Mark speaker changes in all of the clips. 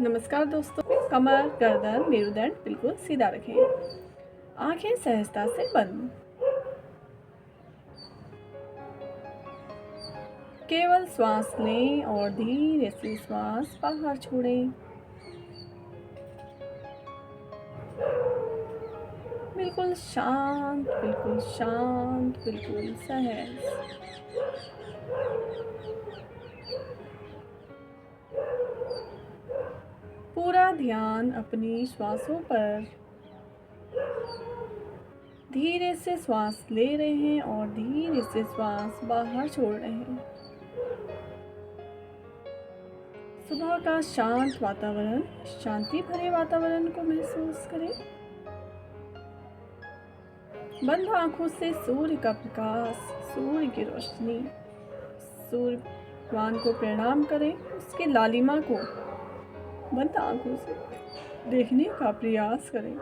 Speaker 1: नमस्कार दोस्तों। कमर, गर्दन, मेरुदंड बिल्कुल सीधा रखें। आंखें सहजता से बंद। केवल श्वास लें और धीरे से श्वास बाहर छोड़ें। बिल्कुल शांत, बिल्कुल शांत, बिल्कुल सहज। पूरा ध्यान अपनी श्वासों पर। धीरे से श्वास ले रहे हैं और धीरे से श्वास बाहर छोड़ रहे हैं। सुबह का शांत वातावरण, शांति भरे वातावरण को महसूस करें। बंद आंखों से सूर्य का प्रकाश, सूर्य की रोशनी, सूर्य भगवान को प्रणाम करें। उसकी लालिमा को बंद आंखों से देखने का प्रयास करें।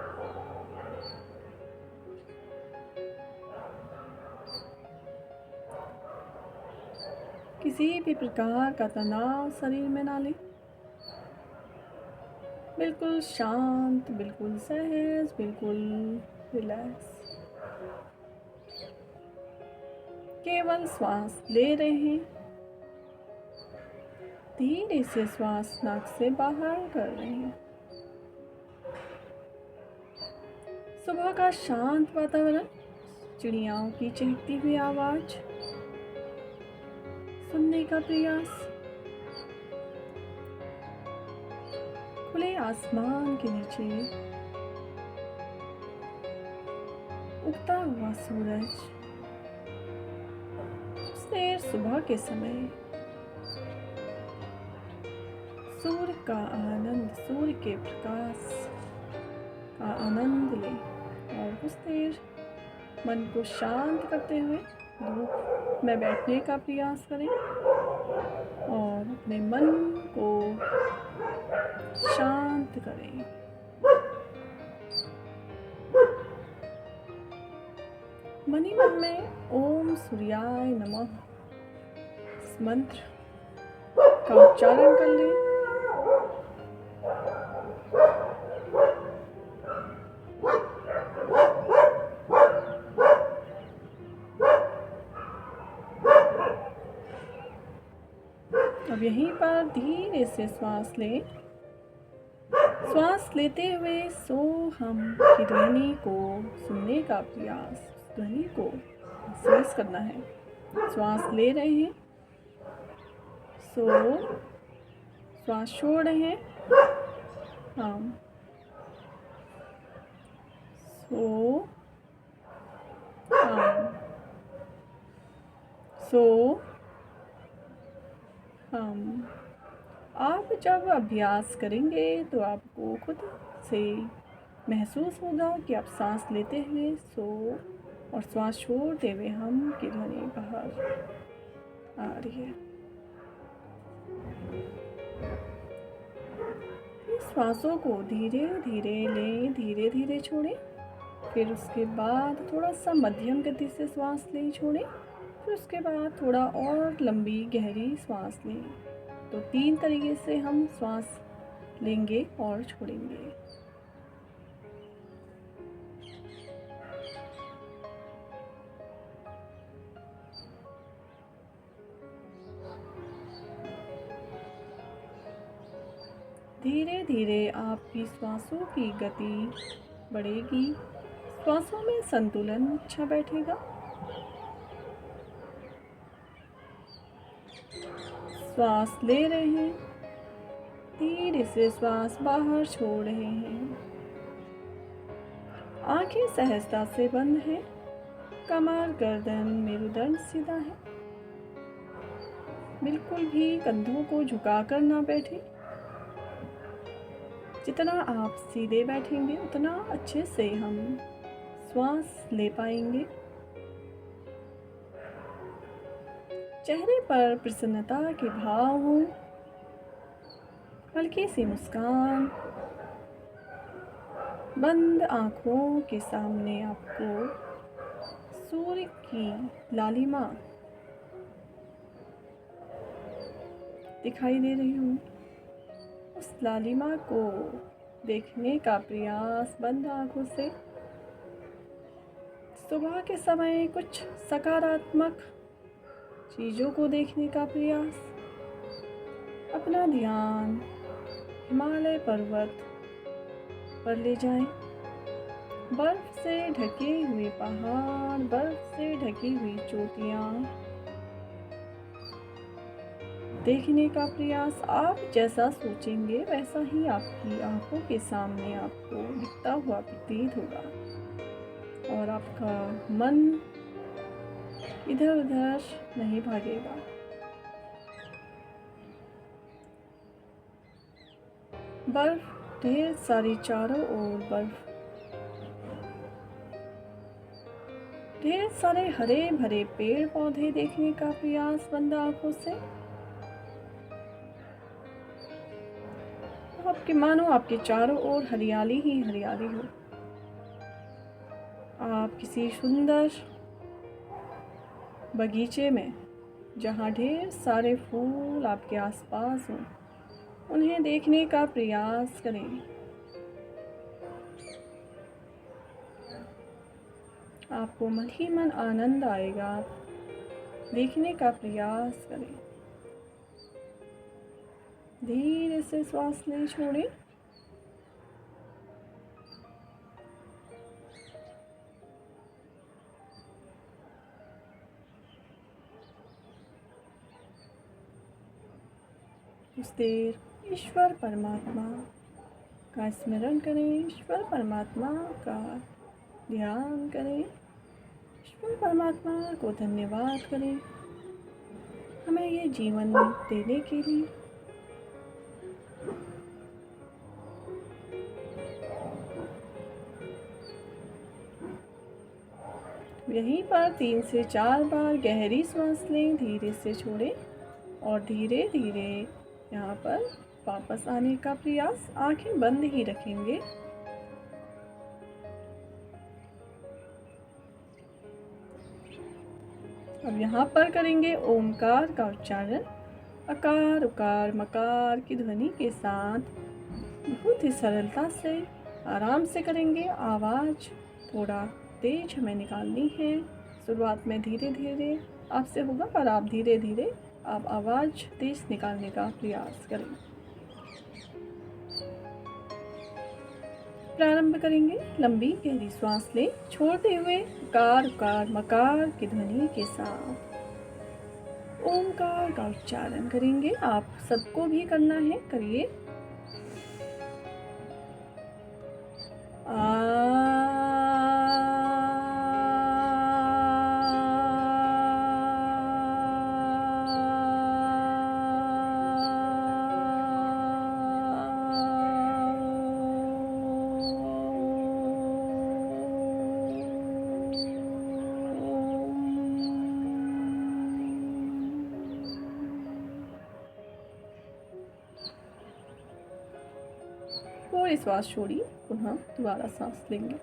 Speaker 1: किसी भी प्रकार का तनाव शरीर में ना लें। बिल्कुल शांत, बिल्कुल सहज, बिल्कुल रिलैक्स। केवल श्वास ले रहे हैं। धीरे से श्वास नाक से बाहर कर रहे हैं। सुबह का शांत वातावरण, चिड़ियाओं की चहकती हुई आवाज सुनने का प्रयास, खुले आसमान के नीचे उगता हुआ सूरज, देर सुबह के समय सूर्य का आनंद, सूर्य के प्रकाश का आनंद लें और कुछ देर मन को शांत करते हुए धूप में बैठने का प्रयास करें और अपने मन को शांत करें। मन ही मन में ओम सूर्याय नमः इस मंत्र का उच्चारण कर लें। अब यहीं पर धीरे से श्वास लें। श्वास लेते हुए सो हम की ध्वनि को सुनने का प्रयास, ध्वनि को महसूस करना है। श्वास ले रहे हैं, सो श्वास छोड़ रहे हैं, हम सो हम सो हम। आप जब अभ्यास करेंगे तो आपको खुद से महसूस होगा कि आप सांस लेते हुए सो और श्वास छोड़ते हुए हम की ध्वनि बाहर आ रही है। श्वासों को धीरे धीरे लें, धीरे धीरे छोड़ें। फिर उसके बाद थोड़ा सा मध्यम गति से श्वास लें, छोड़ें। फिर उसके बाद थोड़ा और लंबी गहरी श्वास लें। तो 3 तरीके से हम श्वास लेंगे और छोड़ेंगे। धीरे धीरे आपकी श्वासों की गति बढ़ेगी, श्वासों में संतुलन अच्छा बैठेगा। श्वास ले रहे हैं, धीरे से श्वास बाहर छोड़ रहे हैं। आंखें सहजता से बंद हैं। कमर, गर्दन, मेरुदंड सीधा है। बिल्कुल भी कंधों को झुकाकर ना बैठे। जितना आप सीधे बैठेंगे उतना अच्छे से हम श्वास ले पाएंगे। चेहरे पर प्रसन्नता के भाव हों, हल्की सी मुस्कान। बंद आंखों के सामने आपको सूर्य की लालिमा दिखाई दे रही हो। उस लालिमा को देखने का प्रयास बंद आंखों से। सुबह के समय कुछ सकारात्मक चीज़ों को देखने का प्रयास। अपना ध्यान हिमालय पर्वत पर ले जाएं। बर्फ से ढके हुए पहाड़, बर्फ से ढकी हुई चोटियां देखने का प्रयास। आप जैसा सोचेंगे वैसा ही आपकी आंखों के सामने आपको दिखता हुआ प्रतीत होगा और आपका मन इधर उधर नहीं भागेगा। बर्फ ढेर सारी चारों ओर बर्फ, ढेर सारे हरे भरे पेड़ पौधे देखने का प्रयास बंद आंखों से। आपके मानो आपके चारों ओर हरियाली ही हरियाली हो। आप किसी सुंदर बगीचे में, जहाँ ढेर सारे फूल आपके आसपास हों, उन्हें देखने का प्रयास करें। आपको मन ही मन आनंद आएगा। देखने का प्रयास करें। धीरे से श्वास लें, छोड़ें। कुछ देर ईश्वर परमात्मा का स्मरण करें, ईश्वर परमात्मा का ध्यान करें, ईश्वर परमात्मा को धन्यवाद करें हमें ये जीवन देने के लिए। यहीं पर 3 से 4 बार गहरी सांस लें, धीरे से छोड़ें और धीरे धीरे यहाँ पर वापस आने का प्रयास। आंखें बंद ही रखेंगे। अब यहाँ पर करेंगे ओमकार का उच्चारण। अकार उकार मकार की ध्वनि के साथ बहुत ही सरलता से आराम से करेंगे। आवाज़ थोड़ा तेज हमें निकालनी है। शुरुआत में धीरे धीरे आपसे होगा, पर आप धीरे धीरे आप आवाज़ तेज निकालने का प्रयास करें। प्रारंभ करेंगे। लंबी गहरी सांस लें, छोड़ते हुए उकार उकार मकार की ध्वनि के साथ ओमकार का उच्चारण करेंगे। आप सबको भी करना है, करिए। थोड़ी श्वास छोड़िए, पुनः दोबारा सांस लेंगे।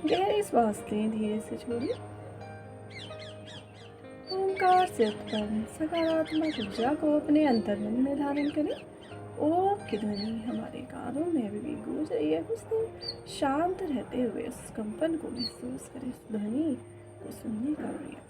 Speaker 1: गहरी श्वास लें, धीरे से छोड़िए। ओंकार से उत्पन्न सकारात्मक ऊर्जा को अपने अंतर्मन में धारण करें। ओम की ध्वनि हमारे कानों में अभी भी गूंज रही है। कुछ देर शांत रहते हुए उस कंपन को महसूस करें, उस ध्वनि को सुनने का प्रयास।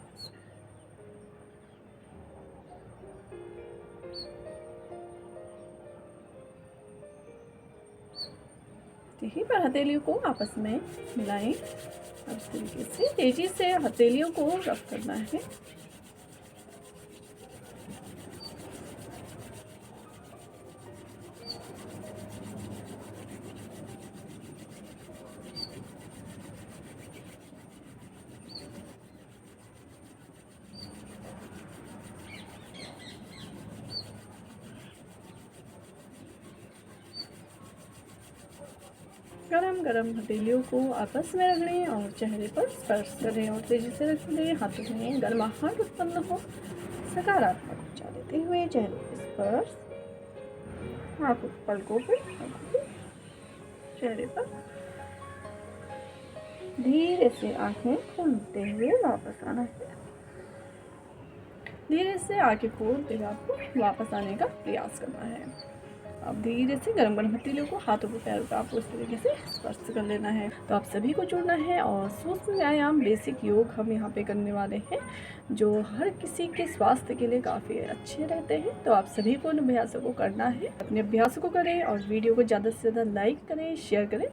Speaker 1: ऐसे ही पर हथेलियों को आपस में मिलाएं। अब इस तरीके से तेज़ी से हथेलियों को रब करना है। गरम गरम हथेलियों को आपस में रगड़ें और चेहरे पर स्पर्श करें और तेजी से रख दें। हाथों में गर्माहट उत्पन्न हो, सकारात्मक ऊर्जा देते हुए चेहरे पर स्पर्श, आंखों पलकों पे, चेहरे पर धीरे से आंखें खोलते हुए वापस आना है। धीरे से आंखें खोलते हुए आपको वापस आने का प्रयास करना है। अब धीरे से गरम गरम हथेलियों को हाथों को पैरों पर आपको इस तरीके से स्पर्श कर लेना है। तो आप सभी को जुड़ना है और सूक्ष्म व्यायाम बेसिक योग हम यहाँ पे करने वाले हैं जो हर किसी के स्वास्थ्य के लिए काफ़ी अच्छे रहते हैं। तो आप सभी को इन अभ्यासों को करना है, अपने अभ्यासों को करें और वीडियो को ज़्यादा से ज़्यादा लाइक करें, शेयर करें।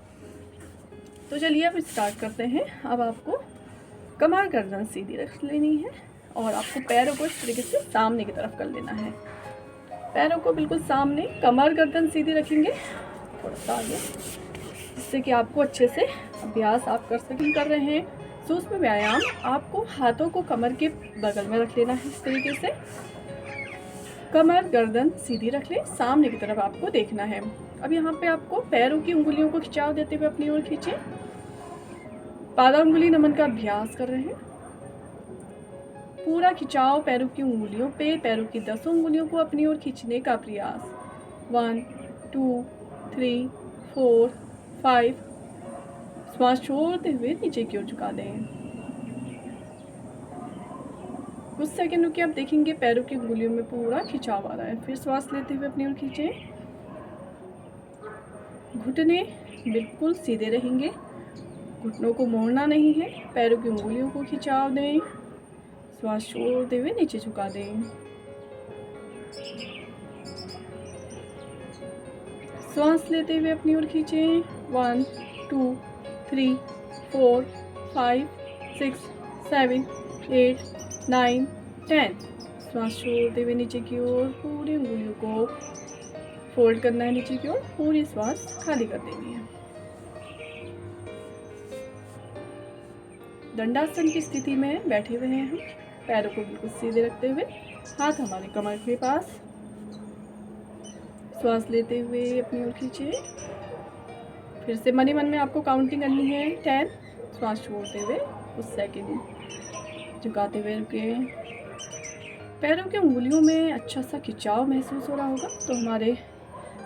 Speaker 1: तो चलिए अब स्टार्ट करते हैं। अब आपको कमर गर्दन सीधी रख लेनी है और आपको पैरों को इस तरीके से सामने की तरफ कर लेना है। पैरों को बिल्कुल सामने, कमर गर्दन सीधी रखेंगे, थोड़ा सा आगे, जिससे कि आपको अच्छे से अभ्यास आप कर रहे हैं। सूक्ष्म व्यायाम आपको हाथों को कमर के बगल में रख लेना है। इस तरीके से कमर गर्दन सीधी रख लें, सामने की तरफ आपको देखना है। अब यहाँ पे आपको पैरों की उंगलियों को खिंचाव देते हुए अपनी ओर खींचें। पादा उंगली नमन का अभ्यास कर रहे हैं। पूरा खिंचाव पैरों की उंगलियों पे, पैरों की 10 उंगलियों को अपनी ओर खींचने का प्रयास। 1 2 3 4 5। श्वास छोड़ते हुए नीचे की ओर झुका दें। कुछ सेकंड रुकिए, आप देखेंगे पैरों की उंगलियों में पूरा खिंचाव आ रहा है। फिर श्वास लेते हुए अपनी ओर खींचें। घुटने बिल्कुल सीधे रहेंगे, घुटनों को मोड़ना नहीं है। पैरों की उंगलियों को खिंचाव दें, श्वास छोड़ते हुए नीचे झुका दें। श्वास लेते हुए अपनी ओर खींचें। 1 2 3 4 5 6 7 8 9 10। श्वास छोड़ते हुए नीचे की ओर पूरी उंगलियों को फोल्ड करना है, नीचे की ओर पूरी श्वास खाली कर देनी है। दंडासन की स्थिति में बैठे हुए हैं हम, पैरों को बिल्कुल सीधे रखते हुए, हाथ हमारे कमर के पास। श्वास लेते हुए अपनी ओर खींचे। फिर से मन ही मन में आपको काउंटिंग करनी है 10। श्वास छोड़ते हुए कुछ सेकंड झुकाते हुए रुके। पैरों के उंगलियों में अच्छा सा खिंचाव महसूस हो रहा होगा, तो हमारे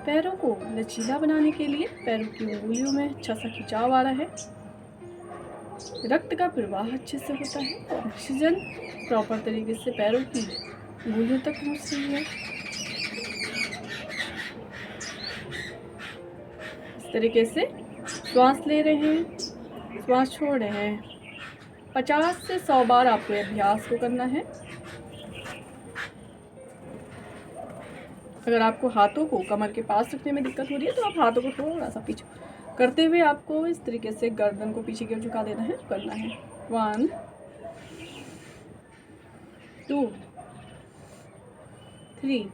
Speaker 1: पैरों को लचीला बनाने के लिए पैरों की उंगलियों में अच्छा सा खिंचाव आ रहा है। रक्त का प्रवाह अच्छे से होता है, ऑक्सीजन प्रॉपर तरीके से पैरों की उंगलियों तक पहुंच रही है। इस तरीके से श्वास ले रहे हैं, श्वास छोड़ रहे हैं। 50 से 100 बार आपको अभ्यास को करना है। अगर आपको हाथों को कमर के पास रखने में दिक्कत हो रही है तो आप हाथों को थोड़ा सा पीछे करते हुए आपको इस तरीके से गर्दन को पीछे की ओर झुका देना है, करना है। 1 2 3।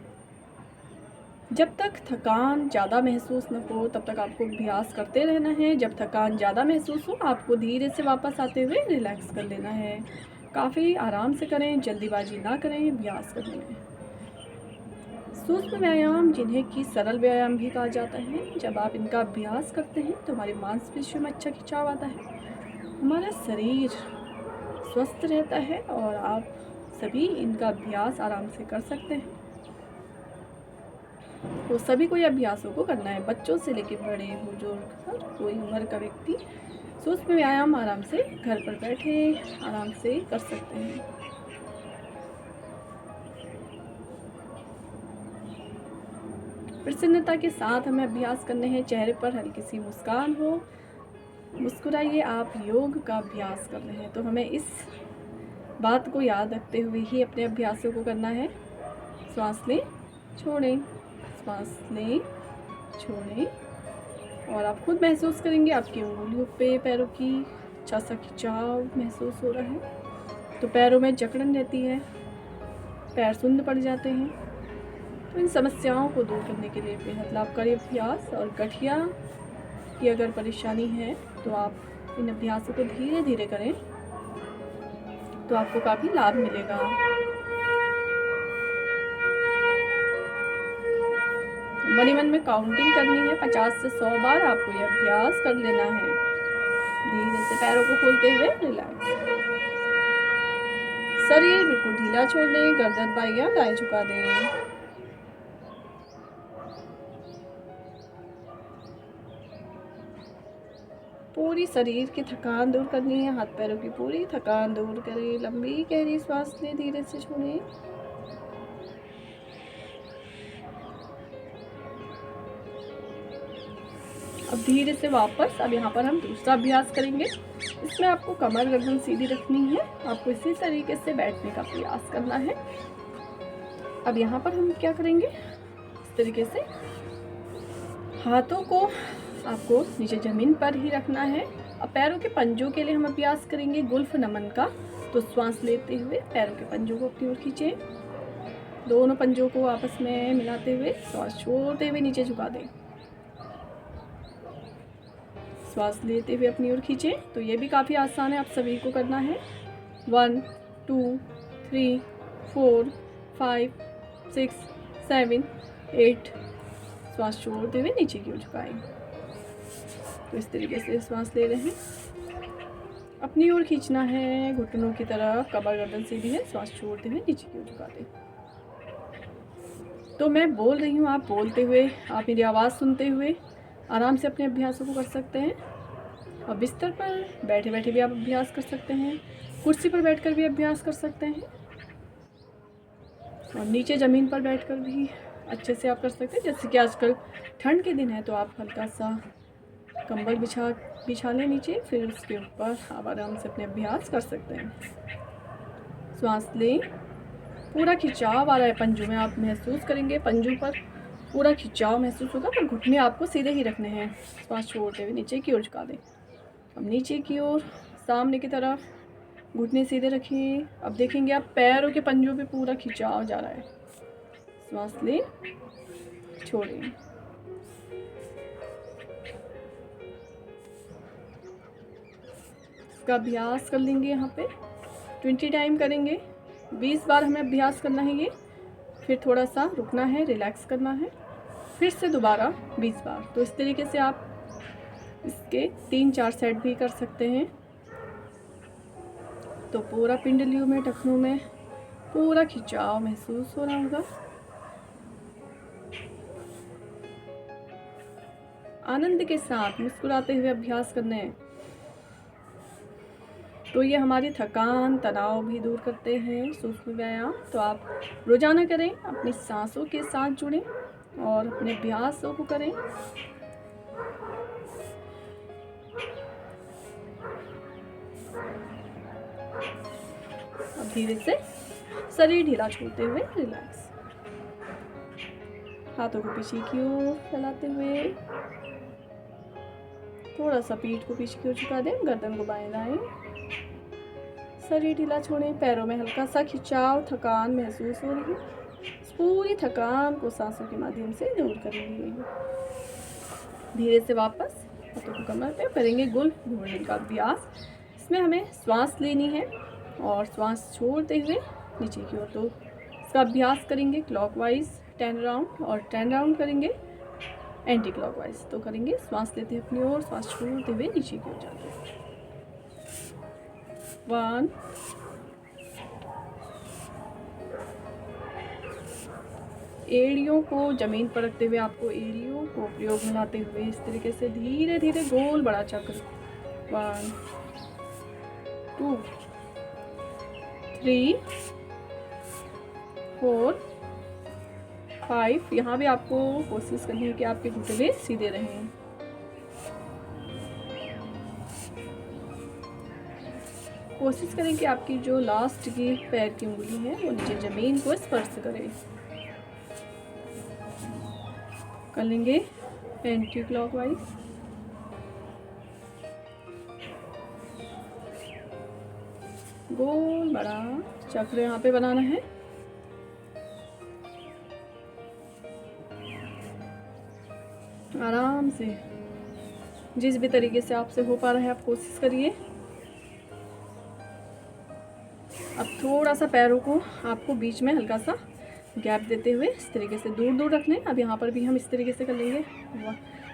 Speaker 1: जब तक थकान ज़्यादा महसूस न हो तब तक आपको अभ्यास करते रहना है। जब थकान ज़्यादा महसूस हो आपको धीरे से वापस आते हुए रिलैक्स कर लेना है। काफ़ी आराम से करें, जल्दीबाजी ना करें अभ्यास करने में। सूक्ष्म व्यायाम, जिन्हें कि सरल व्यायाम भी कहा जाता है, जब आप इनका अभ्यास करते हैं तो हमारी मांसपेशियों में अच्छा खिंचाव आता है, हमारा शरीर स्वस्थ रहता है और आप सभी इनका अभ्यास आराम से कर सकते हैं। तो सभी को ये अभ्यासों को करना है, बच्चों से लेकर बड़े बुजुर्ग, हर कोई उम्र का व्यक्ति सूक्ष्म व्यायाम आराम से घर पर बैठे आराम से कर सकते हैं। प्रसन्नता के साथ हमें अभ्यास करने हैं, चेहरे पर हल्की सी मुस्कान हो, मुस्कुराइए। आप योग का अभ्यास कर रहे हैं तो हमें इस बात को याद रखते हुए ही अपने अभ्यासों को करना है। श्वास लें, छोड़ें, श्वास लें, छोड़ें और आप खुद महसूस करेंगे आपकी उंगलियों पे पैरों की अच्छा सा खिंचाव महसूस हो रहा है। तो पैरों में जकड़न रहती है, पैर सुन्न पड़ जाते हैं। तो इन समस्याओं को दूर करने के लिए बेहद लाभकारी अभ्यास, और गठिया की अगर परेशानी है तो आप इन अभ्यासों को धीरे धीरे करें तो आपको काफ़ी लाभ मिलेगा। मन ही मन में काउंटिंग करनी है, 50 से 100 बार आपको यह अभ्यास कर लेना है। धीरे से पैरों को खोलते हुए रिलैक्स, शरीर बिल्कुल ढीला छोड़ दें, गर्दन बाएं या दाएं झुका दें। पूरी शरीर की थकान दूर करनी है, हाथ पैरों की पूरी थकान दूर करें। लंबी गहरी सांस लें, धीरे से छोड़ें। अब धीरे से वापस, अब यहाँ पर हम दूसरा अभ्यास करेंगे। इसमें आपको कमर गर्दन सीधी रखनी है, आपको इसी तरीके से बैठने का प्रयास करना है। अब यहाँ पर हम क्या करेंगे, इस तरीके से हाथों को आपको नीचे ज़मीन पर ही रखना है। अब पैरों के पंजों के लिए हम अभ्यास करेंगे गुल्फ नमन का। तो श्वास लेते हुए पैरों के पंजों को अपनी ओर खींचें, दोनों पंजों को आपस में मिलाते हुए श्वास छोड़ते हुए नीचे झुका दें। श्वास लेते हुए अपनी ओर खींचें। तो ये भी काफ़ी आसान है, आप सभी को करना है। 1 2 3 4 5 6 7 8। श्वास छोड़ते हुए नीचे की ओर झुकाएं। तो इस तरीके से श्वास ले रहे हैं, अपनी ओर खींचना है घुटनों की तरफ, कमर गर्दन सीधी है, श्वास छोड़ते हुए नीचे की ओर झुका दें। तो मैं बोल रही हूँ, आप बोलते हुए, आप मेरी आवाज़ सुनते हुए आराम से अपने अभ्यासों को कर सकते हैं। और बिस्तर पर बैठे बैठे भी आप अभ्यास कर सकते हैं, कुर्सी पर बैठकर भी अभ्यास कर सकते हैं, और नीचे ज़मीन पर बैठकर भी अच्छे से आप कर सकते हैं। जैसे कि आजकल ठंड के दिन है तो आप हल्का सा कंबल बिछा लें नीचे, फिर उसके ऊपर आप आराम से अपने अभ्यास कर सकते हैं। श्वास लें, पूरा खिंचाव आ रहा है पंजों में, आप महसूस करेंगे पंजों पर पूरा खिंचाव महसूस होगा, पर घुटने आपको सीधे ही रखने हैं। श्वास छोड़ते हुए नीचे की ओर झुका दें। अब नीचे की ओर, सामने की तरफ, घुटने सीधे रखिए। अब देखेंगे आप पैरों के पंजों पे पूरा खिंचाव जा रहा है। श्वास लें, छोड़ें। इसका अभ्यास कर लेंगे, यहाँ पे 20 टाइम करेंगे, 20 बार हमें अभ्यास करना है ये। फिर थोड़ा सा रुकना है, रिलैक्स करना है, फिर से दोबारा 20 बार। तो इस तरीके से आप इसके 3-4 सेट भी कर सकते हैं। तो पूरा पिंडलियों में, टखनों में पूरा खिंचाव महसूस हो रहा होगा। आनंद के साथ मुस्कुराते हुए अभ्यास करने हैं। तो ये हमारी थकान, तनाव भी दूर करते हैं सूक्ष्म व्यायाम। तो आप रोजाना करें, अपनी सांसों के साथ जुड़ें और अपने अभ्यासों को करें। अब धीरे से शरीर ढीला छोड़ते हुए रिलैक्स, हाथों को पीछे की ओर फैलाते हुए, थोड़ा सा पीठ को पीछे की ओर झुका दें, गर्दन को बाएं दाएं, शरीर ढीला छोड़ें। पैरों में हल्का सा खिंचाव, थकान महसूस हो रही है, पूरी थकान को सांसों के माध्यम से दूर करेंगे। धीरे से वापस हाथों को कमर पे करेंगे गुल्फ घूमने का अभ्यास। इसमें हमें श्वास लेनी है और श्वास छोड़ते हुए नीचे की ओर। तो इसका अभ्यास करेंगे क्लॉकवाइज 10 राउंड और 10 राउंड करेंगे एंटी क्लॉकवाइज। तो करेंगे, श्वास लेते हैं अपनी ओर, श्वास छोड़ते हुए नीचे की ओर जाते हैं। 1 एड़ियों को जमीन पर रखते हुए आपको एड़ियों को प्रयोग में लाते हुए इस तरीके से धीरे धीरे गोल बड़ा चक्र। 1 2 3 4 5। यहाँ भी आपको कोशिश करनी है कि आपके घुटने सीधे रहें। कोशिश करें कि आपकी जो लास्ट की पैर की उंगली है वो नीचे जमीन को स्पर्श करे। कर लेंगे एंटी क्लॉकवाइज गोल बड़ा चक्र यहाँ पे बनाना है। आराम से जिस भी तरीके से आपसे हो पा रहा है आप कोशिश करिए। अब थोड़ा सा पैरों को आपको बीच में हल्का सा गैप देते हुए इस तरीके से दूर दूर रख लें। अब यहाँ पर भी हम इस तरीके से कर लेंगे।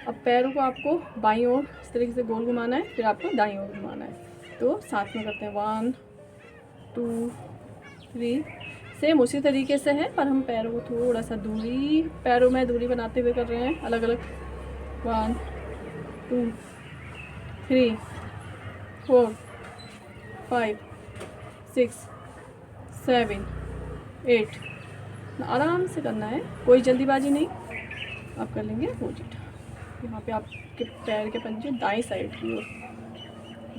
Speaker 1: अब पैरों को आपको बाईं ओर इस तरीके से गोल घुमाना है, फिर आपको दाईं ओर घुमाना है। तो साथ में करते हैं 1 2 3। सेम उसी तरीके से है पर हम पैरों को थोड़ा सा पैरों में दूरी बनाते हुए कर रहे हैं अलग अलग। 1 2 3 4 5 6 7 8। आराम से करना है, कोई जल्दीबाजी नहीं। आप कर लेंगे अपोजिट। यहाँ पे आपके पैर के पंजे दाईं साइड की ओर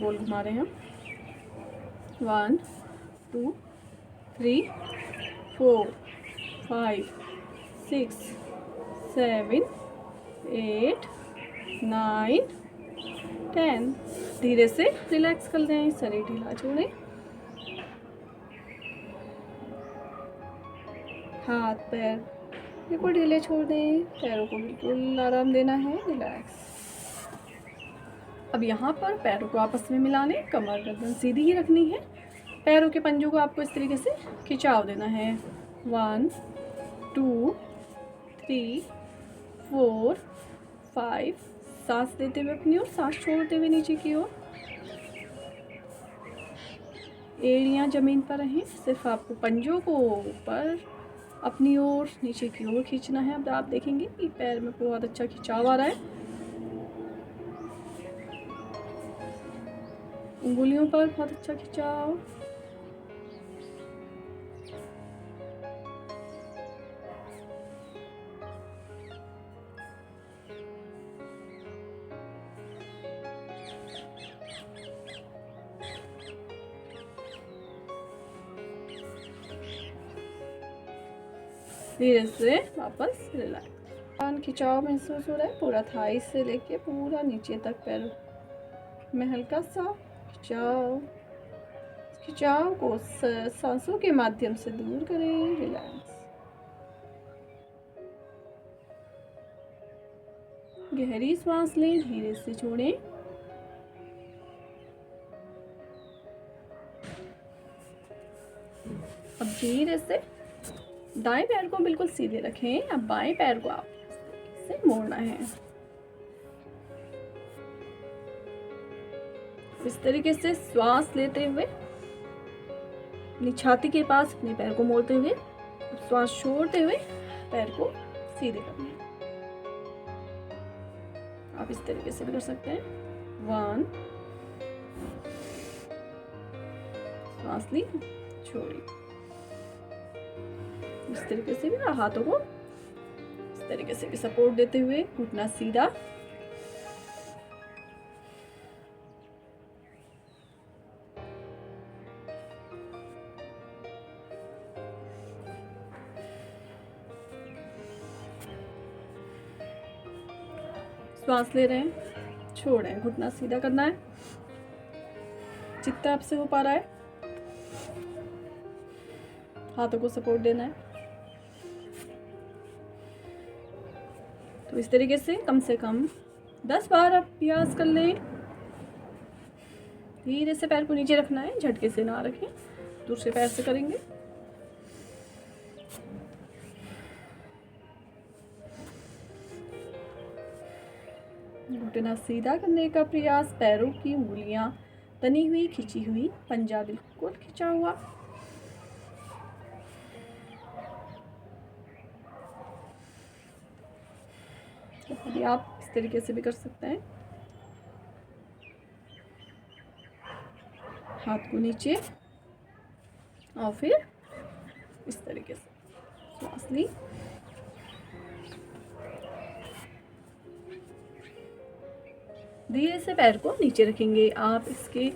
Speaker 1: गोल घुमा रहे हैं हम। 1 2 3 4 5 6 7 8 9 10। धीरे से रिलैक्स कर लें, शरीर ढीला छोड़ें। हाथ पैर बिल्कुल ढीले छोड़ दें, पैरों को बिल्कुल आराम देना है, रिलैक्स। अब यहाँ पर पैरों को आपस में मिला लें, कमर गर्दन सीधी ही रखनी है। पैरों के पंजों को आपको इस तरीके से खिंचाव देना है। 1 2 3 4 5। सांस लेते हुए अपनी ओर, सांस छोड़ते हुए नीचे की ओर। एड़ियाँ ज़मीन पर रहें, सिर्फ आपको पंजों को ऊपर अपनी ओर नीचे की ओर खींचना है। अब आप देखेंगे कि पैर में बहुत अच्छा खिंचाव आ रहा है। उंगलियों पर बहुत अच्छा खिंचाव। धीरे से वापस रिलैक्स। खिंचाव महसूस हो रहा है पूरा थाई से लेके पूरा नीचे तक पैर में हल्का सा खिंचाव को सांसों के माध्यम से दूर करें। रिलैक्स। गहरी सांस लें, धीरे से छोड़ें। अब धीरे से दाएं पैर को बिल्कुल सीधे रखें। अब बाएं पैर को आप से मोड़ना है। इस तरीके से श्वास लेते हुए अपनी छाती के पास अपने पैर को मोड़ते हुए श्वास छोड़ते हुए पैर को सीधे करना है। आप इस तरीके से भी कर सकते हैं। 1 श्वास ली, छोड़ी। इस तरीके से भी हाथों को इस तरीके से भी सपोर्ट देते हुए घुटना सीधा। श्वास ले रहे हैं, छोड़ रहे हैं, घुटना सीधा करना है जितना आपसे हो पा रहा है। हाथों को सपोर्ट देना है। तो इस तरीके से कम 10 बार अभ्यास कर लें। धीरे से पैर को नीचे रखना है, झटके से ना रखें। दूसरे पैर से करेंगे। घुटना सीधा करने का प्रयास। पैरों की उंगलियां तनी हुई, खिंची हुई, पंजा बिल्कुल खिंचा हुआ। अभी आप इस तरीके से भी कर सकते हैं। हाथ को नीचे और फिर इस तरीके से श्वास ली। धीरे से पैर को नीचे रखेंगे। आप इसके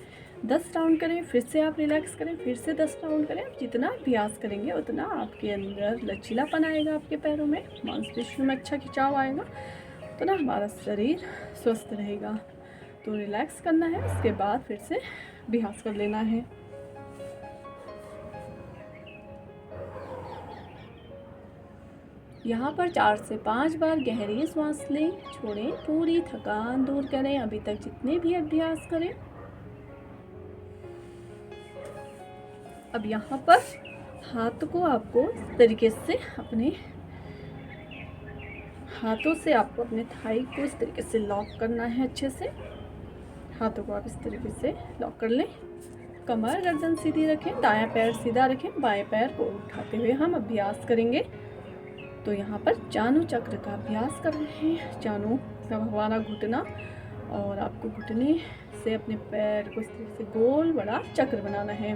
Speaker 1: 10 राउंड करें, फिर से आप रिलैक्स करें, फिर से 10 राउंड करें। जितना अभ्यास करेंगे उतना आपके अंदर लचीलापन आएगा, आपके पैरों में मांसपेशियों में अच्छा खिंचाव आएगा, तो ना हमारा शरीर स्वस्थ रहेगा। तो रिलैक्स करना है, उसके बाद फिर से अभ्यास कर लेना है। यहाँ पर 4 से 5 बार गहरी सांस लें, छोड़ें, पूरी थकान दूर करें। अभी तक जितने भी अभ्यास करें। अब यहाँ पर हाथ को आपको इस तरीके से अपने हाथों से आपको अपने थाई को इस तरीके से लॉक करना है। अच्छे से हाथों को आप इस तरीके से लॉक कर लें। कमर गर्दन सीधी रखें, दायां पैर सीधा रखें, बाएं पैर को उठाते हुए हम अभ्यास करेंगे। तो यहाँ पर जानु चक्र का अभ्यास कर रहे हैं। जानु का हमारा घुटना, और आपको घुटने से अपने पैर को इस तरह से गोल बड़ा चक्र बनाना है।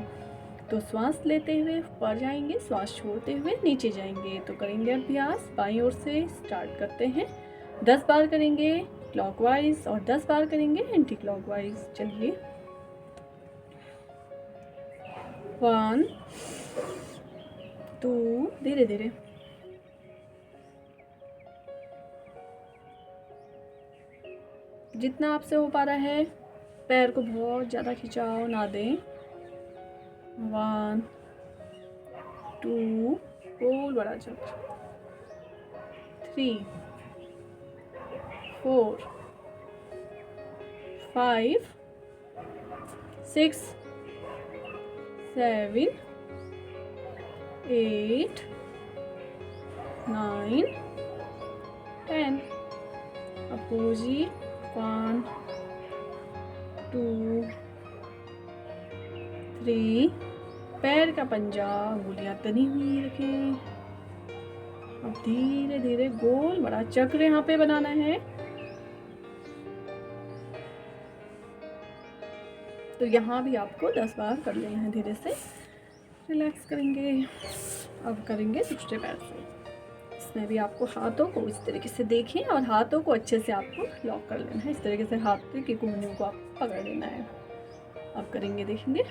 Speaker 1: तो श्वास लेते हुए ऊपर जाएंगे, श्वास छोड़ते हुए नीचे जाएंगे। तो करेंगे अभ्यास। बाईं ओर से स्टार्ट करते हैं। 10 बार करेंगे क्लॉकवाइज और 10 बार करेंगे एंटी क्लॉकवाइज। चलिए 1 2, धीरे धीरे। जितना आपसे हो पा रहा है, पैर को बहुत ज़्यादा खिंचाव ना दें। 1 2, गोल बड़ा चक्र। 3 4 5 6 7 8 9 10। अपोजिट 1 2 3। पैर का पंजा उंगलियां तनी हुई रखें। अब धीरे धीरे गोल बड़ा चक्र यहाँ पे बनाना है। तो यहाँ भी आपको 10 बार कर लेना है। धीरे से रिलैक्स करेंगे। अब करेंगे दूसरे पैर से। इसमें भी आपको हाथों को इस तरीके से देखें और हाथों को अच्छे से आपको लॉक कर लेना है। इस तरीके से हाथ की कोहनियों को आप पकड़ लेना है। अब करेंगे, देखेंगे।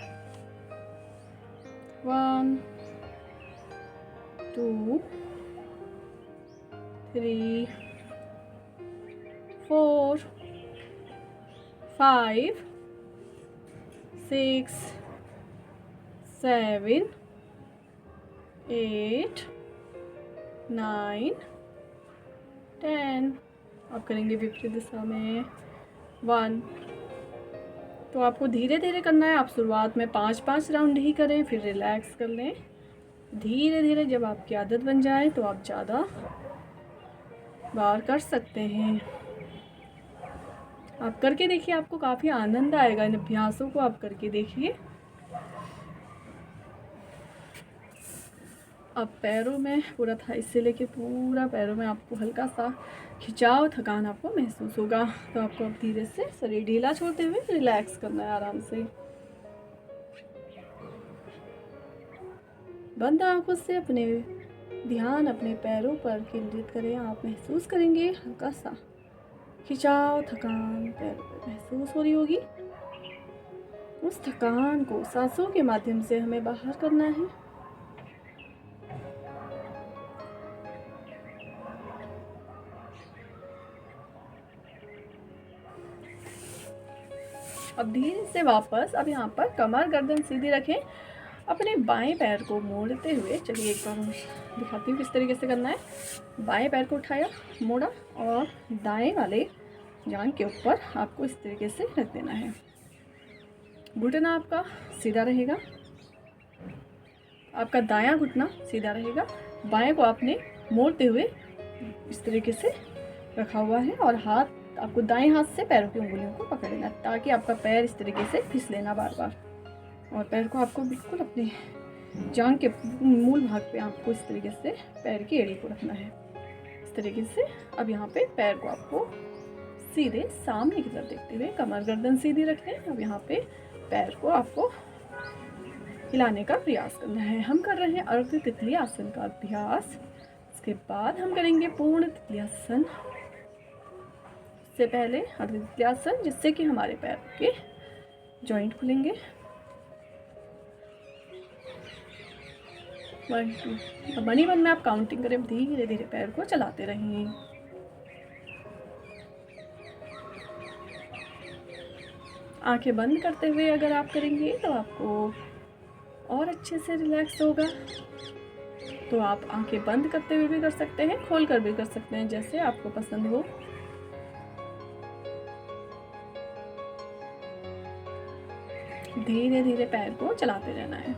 Speaker 1: 1 2 3 4 5 6 7 8 9 10। अब करेंगे विपरीत दिशा में 1। तो आपको धीरे धीरे करना है। आप शुरुआत में 5-5 राउंड ही करें, फिर रिलैक्स कर लें। धीरे धीरे जब आपकी आदत बन जाए तो आप ज़्यादा बार कर सकते हैं। आप करके देखिए, आपको काफ़ी आनंद आएगा। इन अभ्यासों को आप करके देखिए। अब पैरों में पूरा थाई से लेके पूरा पैरों में आपको हल्का सा खिंचाव, थकान आपको महसूस होगा। तो आपको अब धीरे से शरीर ढीला छोड़ते हुए रिलैक्स करना है आराम से। बंद आंखों से अपने ध्यान अपने पैरों पर केंद्रित करें। आप महसूस करेंगे हल्का सा खिंचाव, थकान पैरों पर महसूस हो रही होगी। उस थकान को सांसों के माध्यम से हमें बाहर करना है। अब धीरे से वापस, अब यहाँ पर कमर गर्दन सीधी रखें। अपने बाएं पैर को मोड़ते हुए, चलिए एक बार दिखाती हूँ किस तरीके से करना है। बाएं पैर को उठाया, मोड़ा और दाएं वाले जांघ के ऊपर आपको इस तरीके से रख देना है। घुटना आपका सीधा रहेगा, आपका दायां घुटना सीधा रहेगा। बाएं को आपने मोड़ते हुए इस तरीके से रखा हुआ है और हाथ आपको दाएं हाथ से पैरों की उंगलियों को पकड़ लेना, ताकि आपका पैर इस तरीके से फिसले ना बार बार। और पैर को आपको बिल्कुल अपने जांघ के मूल भाग पे आपको इस तरीके से पैर की एड़ी को रखना है, इस तरीके से। अब यहाँ पे पैर को आपको सीधे सामने की तरफ देखते हुए कमर गर्दन सीधी रखें। अब यहाँ पे पैर को आपको हिलाने का प्रयास करना है। हम कर रहे हैं अर्ध तितली आसन का अभ्यास। इसके बाद हम करेंगे पूर्ण तितली आसन। से पहले अर्ध तितली आसन, जिससे कि हमारे पैर के जॉइंट खुलेंगे। 1 2। अब 1 में आप काउंटिंग करें, धीरे धीरे पैर को चलाते रहें। आंखें बंद करते हुए अगर आप करेंगे तो आपको और अच्छे से रिलैक्स होगा। तो आप आंखें बंद करते हुए भी कर सकते हैं, खोल कर भी कर सकते हैं, जैसे आपको पसंद हो। धीरे धीरे पैर को चलाते रहना है।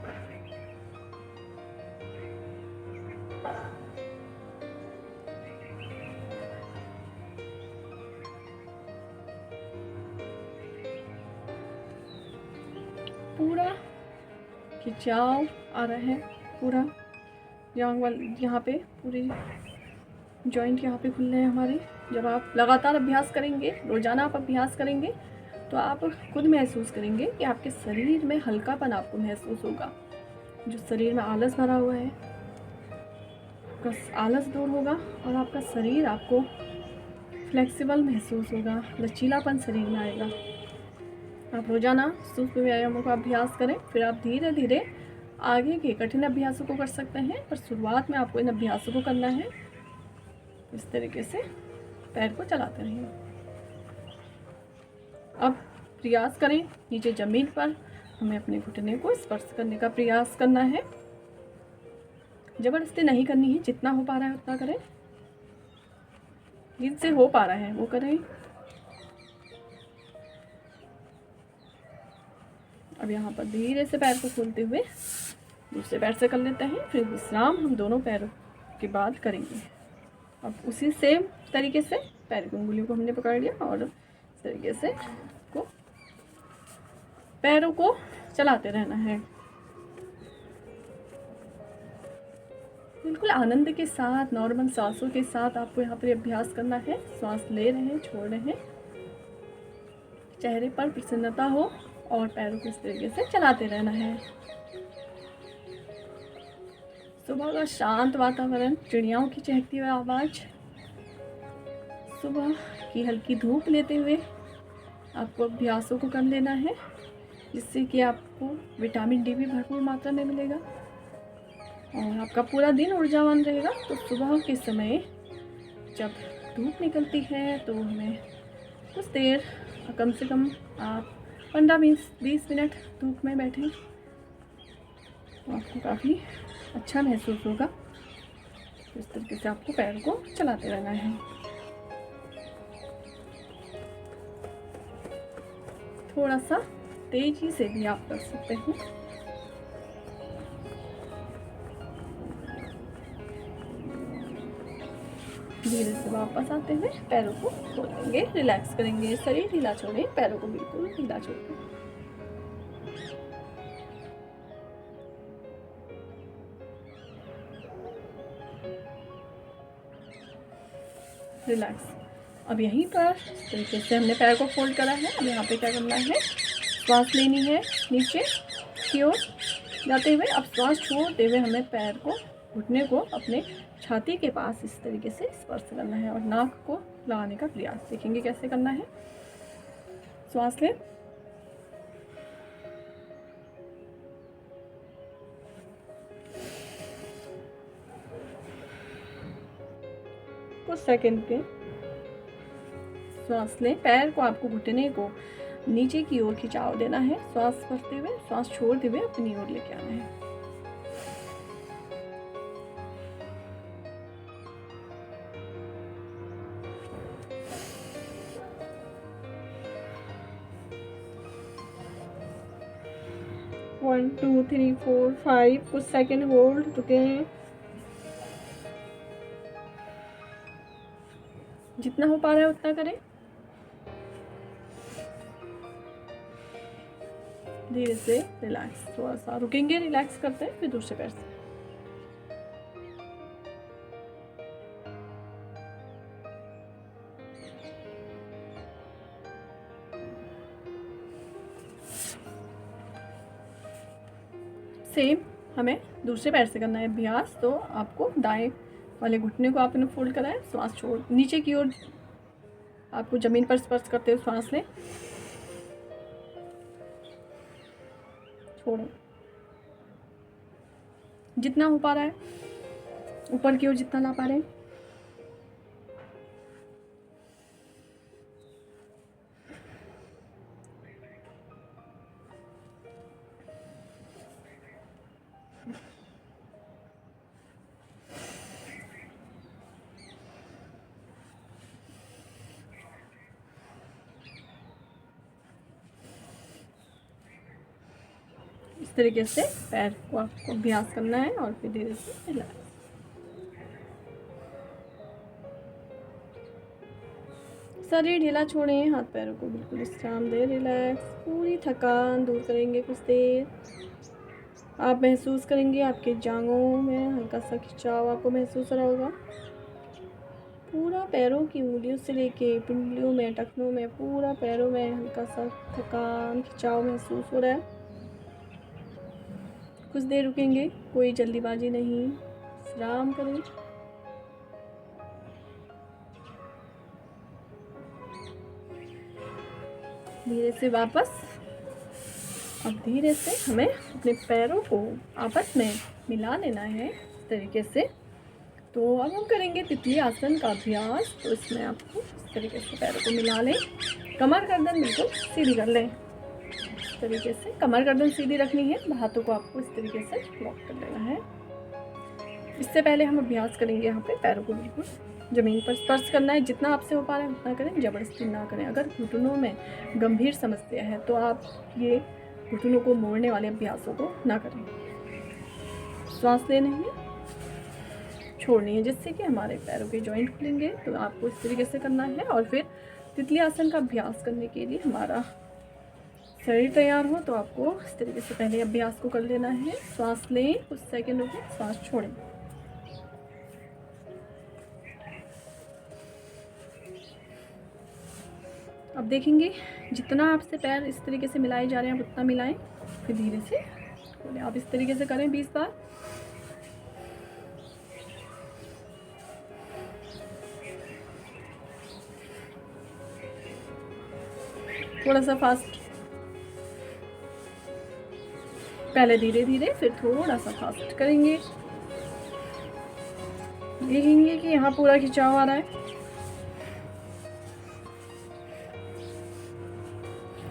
Speaker 1: पूरा खिंचाव आ रहा है, पूरा यहाँ पे पूरी जॉइंट यहाँ पे खुल रहे हैं हमारे। जब आप लगातार अभ्यास करेंगे, रोज़ाना आप अभ्यास करेंगे, तो आप खुद महसूस करेंगे कि आपके शरीर में हल्कापन आपको महसूस होगा। जो शरीर में आलस भरा हुआ है, आपका आलस दूर होगा और आपका शरीर आपको फ्लेक्सिबल महसूस होगा, लचीलापन शरीर में आएगा। आप रोज़ाना सूक्ष्म व्यायामों का अभ्यास करें, फिर आप धीरे धीरे आगे के कठिन अभ्यासों को कर सकते हैं, पर शुरुआत में आपको इन अभ्यासों को करना है। इस तरीके से पैर को चलाते रहें। अब प्रयास करें, नीचे ज़मीन पर हमें अपने घुटने को स्पर्श करने का प्रयास करना है। ज़बरदस्ती नहीं करनी है, जितना हो पा रहा है उतना करें, जिनसे हो पा रहा है वो करें। अब यहाँ पर धीरे से पैर को खोलते हुए दूसरे पैर से कर लेते हैं, फिर विश्राम हम दोनों पैरों के बाद करेंगे। अब उसी सेम तरीके से पैर की उंगलियों को हमने पकड़ लिया और इस तरीके से को पैरों को चलाते रहना है। बिल्कुल आनंद के साथ, नॉर्मल सांसों के साथ आपको यहाँ पर अभ्यास करना है। सांस ले रहे हैं, छोड़ रहे हैं, चेहरे पर प्रसन्नता हो और पैरों को इस तरीके से चलाते रहना है। सुबह का शांत वातावरण, चिड़ियाओं की चहकती हुई आवाज़, सुबह की हल्की धूप लेते हुए आपको अभ्यासों को कर लेना है, जिससे कि आपको विटामिन डी भी भरपूर मात्रा में मिलेगा और आपका पूरा दिन ऊर्जावान रहेगा। तो सुबह के समय जब धूप निकलती है तो हमें कुछ देर, कम से कम आप 15-20 मिनट धूप में बैठें, तो आपको काफ़ी अच्छा महसूस होगा। इस तरीके से आपको पैर को चलाते रहना है। थोड़ा सा तेजी से भी आप कर सकते हैं। धीरे से वापस आते हुए पैरों को खोलेंगे, रिलैक्स करेंगे, शरीर ढीला छोड़ें, पैरों को बिल्कुल ढीला छोड़ें। रिलैक्स। अब यहीं पर इस तरीके से हमने पैर को फोल्ड करा है। अब यहाँ पे क्या करना है, श्वास लेनी है नीचे की ओर जाते हुए। अब श्वास छोड़ते हुए हमें पैर को, घुटने को अपने छाती के पास इस तरीके से स्पर्श करना है और नाक को लगाने का प्रयास। देखेंगे कैसे करना है। श्वास लें, कुछ सेकंड के श्वास लें। पैर को, आपको घुटने को नीचे की ओर खिंचाव देना है। श्वास भरते हुए, श्वास छोड़ते हुए अपनी ओर लेके आना है। वन, टू, थ्री, फोर, 5, कुछ सेकंड होल्ड रुकें। जितना हो पा रहा है उतना करें। धीरे से रिलैक्स, थोड़ा सा रुकेंगे, रिलैक्स करते हैं, फिर दूसरे पैर से। सेम हमें दूसरे पैर से करना है अभ्यास। तो आपको दाएं वाले घुटने को आपने फोल्ड करा है, श्वास छोड़ नीचे की ओर आपको जमीन पर स्पर्श करते हुए श्वास लें, छोड़ो। जितना हो पा रहा है ऊपर की ओर, जितना ला पा रहे हैं। इस तरीके से पैर को आपको अभ्यास करना है और फिर धीरे से हिलाना। शरीर ढीला छोड़ें, हाथ पैरों को बिल्कुल विश्राम दें, रिलैक्स। पूरी थकान दूर करेंगे कुछ देर। आप महसूस करेंगे आपके जांघों में हल्का सा खिंचाव आपको महसूस हो रहा होगा। पूरा पैरों की उंगलियों से लेके पिंडलियों में, टखनों में, पूरा पैरों में हल्का सा थकान खिंचाव महसूस हो रहा है। कुछ देर रुकेंगे, कोई जल्दीबाजी नहीं, विश्राम करें। धीरे से वापस। अब धीरे से हमें अपने पैरों को आपस में मिला लेना है इस तरीके से। तो अब हम करेंगे तितली आसन का अभ्यास। तो इसमें आपको इस तरीके से पैरों को मिला लें, कमर गर्दन बिल्कुल सीधी कर लें। इस तरीके से कमर गर्दन सीधी रखनी है, हाथों को आपको इस तरीके से लॉक कर लेना है। इससे पहले हम अभ्यास करेंगे यहाँ पे पैरों को बिल्कुल ज़मीन पर स्पर्श करना है। जितना आपसे हो पा रहा है उतना करें, ज़बरदस्ती ना करें। अगर घुटनों में गंभीर समस्या है तो आप ये घुटनों को मोड़ने वाले अभ्यासों को ना करें। श्वास लेनी है, छोड़नी है, जिससे कि हमारे पैरों के जॉइंट खुलेंगे। तो आपको इस तरीके से करना है और फिर तितली आसन का अभ्यास करने के लिए हमारा शरीर तैयार हो तो आपको इस तरीके से पहले अभ्यास को कर लेना है। श्वास लें, कुछ सेकंड रुकें, श्वास छोड़ें। अब देखेंगे जितना आपसे पैर इस तरीके से मिलाए जा रहे हैं आप उतना मिलाएं, फिर धीरे से खोलें। आप इस तरीके से करें 20 बार। थोड़ा सा फास्ट, पहले धीरे धीरे फिर थोड़ा सा फास्ट करेंगे। देखेंगे कि यहाँ पूरा खिंचाव आ रहा है।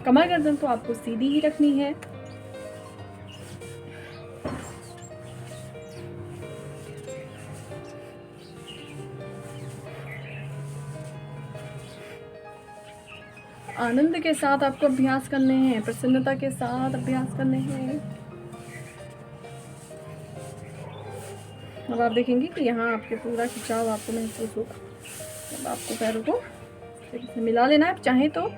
Speaker 1: कमर गर्दन तो आपको सीधी ही रखनी है। आनंद के साथ आपको अभ्यास करने हैं, प्रसन्नता के साथ अभ्यास करने हैं। अब आप देखेंगे कि यहाँ आपके पूरा खिंचाव आपको महसूस होगा। अब आपको पैरों को इस तरीके से मिला लेना है। आप चाहें तो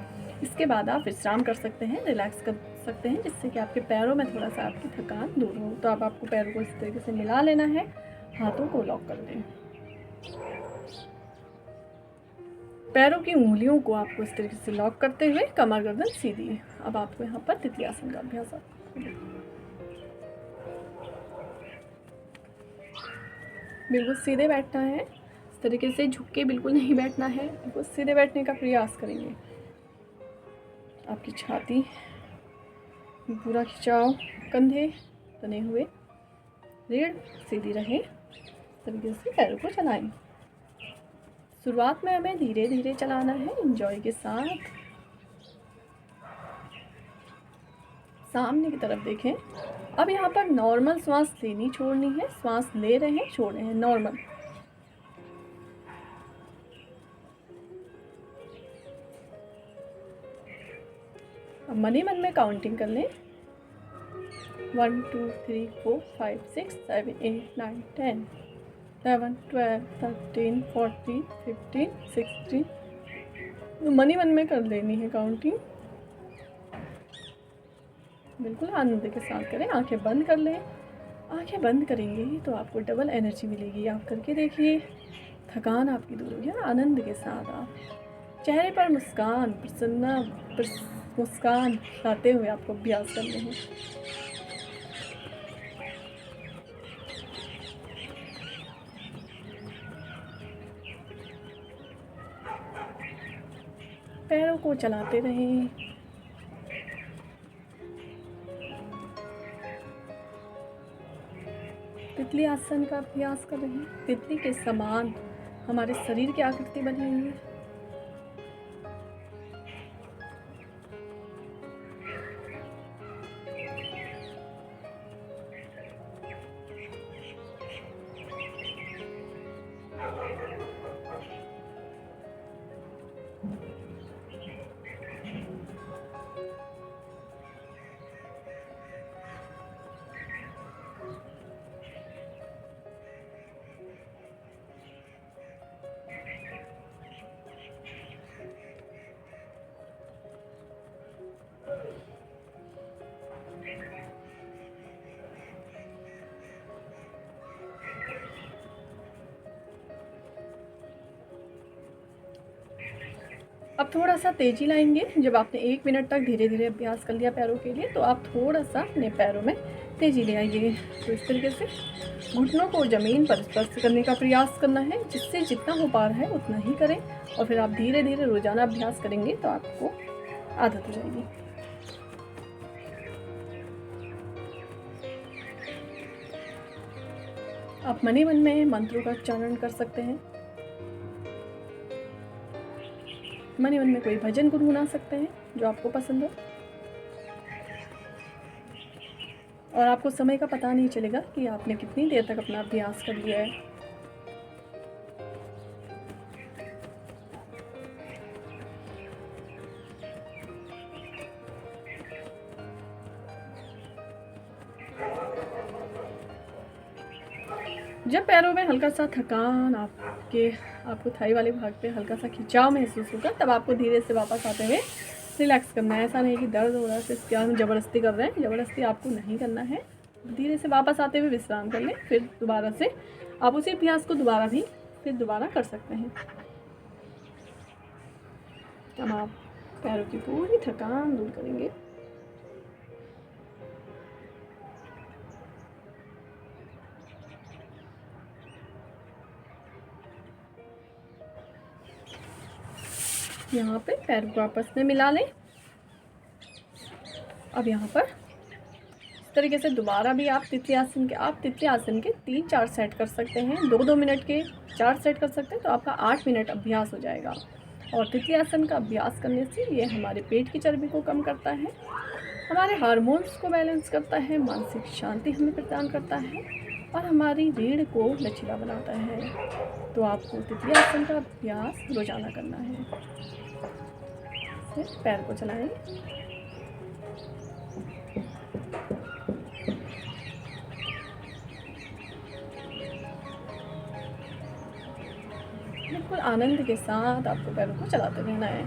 Speaker 1: इसके बाद आप विश्राम कर सकते हैं, रिलैक्स कर सकते हैं, जिससे कि आपके पैरों में थोड़ा सा आपकी थकान दूर हो। तो अब आपको पैरों को इस तरीके से मिला लेना है, हाथों को लॉक कर दें। पैरों की उंगलियों को आपको इस तरीके से लॉक करते हुए कमर गर्दन सीधी है। अब आपको यहाँ पर तितली आसन का अभ्यास बिल्कुल सीधे बैठना है। इस तरीके से झुक के बिल्कुल नहीं बैठना है, बिल्कुल सीधे बैठने का प्रयास करेंगे। आपकी छाती पूरा खिंचाव, कंधे तने हुए, रीढ़ सीधी रहे। इस तरीके से पैरों को चलाएं। शुरुआत में हमें धीरे धीरे चलाना है, एंजॉय के साथ। सामने की तरफ देखें। अब यहाँ पर नॉर्मल श्वास लेनी छोड़नी है। श्वास ले रहे हैं, छोड़ रहे हैं, नॉर्मल। अब मन ही मन में काउंटिंग कर लें। 1 2 3 4 5 6 7 8 9 10 11 12 13 14 15 16। मन ही मन में कर लेनी है काउंटिंग। बिल्कुल आनंद के साथ करें। आंखें बंद कर लें। आंखें बंद करेंगे तो आपको डबल एनर्जी मिलेगी। आप करके देखिए, थकान आपकी दूर होगी और आनंद के साथ आप चेहरे पर मुस्कान, मुस्कान लाते हुए आपको अभ्यास करने हैं। पैरों को चलाते रहें। तितली आसन का अभ्यास कर रहे हैं। तितली के समान हमारे शरीर की आकृति बनी हुई है। अब थोड़ा सा तेज़ी लाएंगे। जब आपने 1 मिनट तक धीरे धीरे अभ्यास कर लिया पैरों के लिए, तो आप थोड़ा सा अपने पैरों में तेज़ी ले आइए। तो इस तरीके से घुटनों को ज़मीन पर स्पर्श करने का प्रयास करना है, जिससे जितना हो पा रहा है उतना ही करें। और फिर आप धीरे धीरे रोज़ाना अभ्यास करेंगे तो आपको आदत हो जाएगी। आप मन ही मन में मंत्रों का उच्चारण कर सकते हैं। मन ही मन में कोई भजन गुनगुना सकते हैं जो आपको पसंद हो, और आपको समय का पता नहीं चलेगा कि आपने कितनी देर तक अपना अभ्यास कर लिया है। जब पैरों में हल्का सा थकान, आपको थाई वाले भाग पे हल्का सा खिंचाव महसूस होगा, तब आपको धीरे से वापस आते हुए रिलैक्स करना है। ऐसा नहीं कि दर्द हो रहा है इसके हम ज़बरदस्ती कर रहे हैं, ज़बरदस्ती आपको नहीं करना है। धीरे से वापस आते हुए विश्राम कर लें, फिर दोबारा से आप उसी अभ्यास को दोबारा कर सकते हैं। अब आप पैरों की पूरी थकान दूर करेंगे। यहाँ पे पैर को आपस में मिला लें। अब यहाँ पर इस तरीके से दोबारा भी आप तितली आसन के 3-4 सेट कर सकते हैं। 2-2 मिनट के 4 सेट कर सकते हैं, तो आपका 8 मिनट अभ्यास हो जाएगा। और तितली आसन का अभ्यास करने से ये हमारे पेट की चर्बी को कम करता है, हमारे हार्मोन्स को बैलेंस करता है, मानसिक शांति हमें प्रदान करता है, और हमारी रीढ़ को लचीला बनाता है। तो आपको तितली आसन का अभ्यास रोजाना करना है। पैर को चलाएं। बिल्कुल आनंद के साथ आपको पैरों को चलाते रहना है।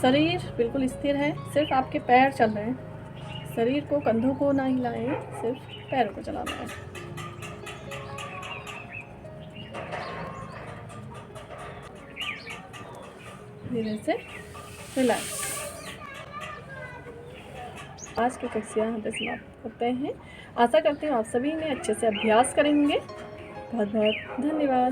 Speaker 1: शरीर बिल्कुल स्थिर है, सिर्फ आपके पैर चल रहे हैं। शरीर को, कंधों को ना हिलाएं, सिर्फ पैरों को चलाना है। धीरे से रिलैक्स। आज की कक्षा यहाँ पे समाप्त करते हैं। आशा करती हूँ आप सभी ने अच्छे से अभ्यास करेंगे। बहुत बहुत धन्यवाद।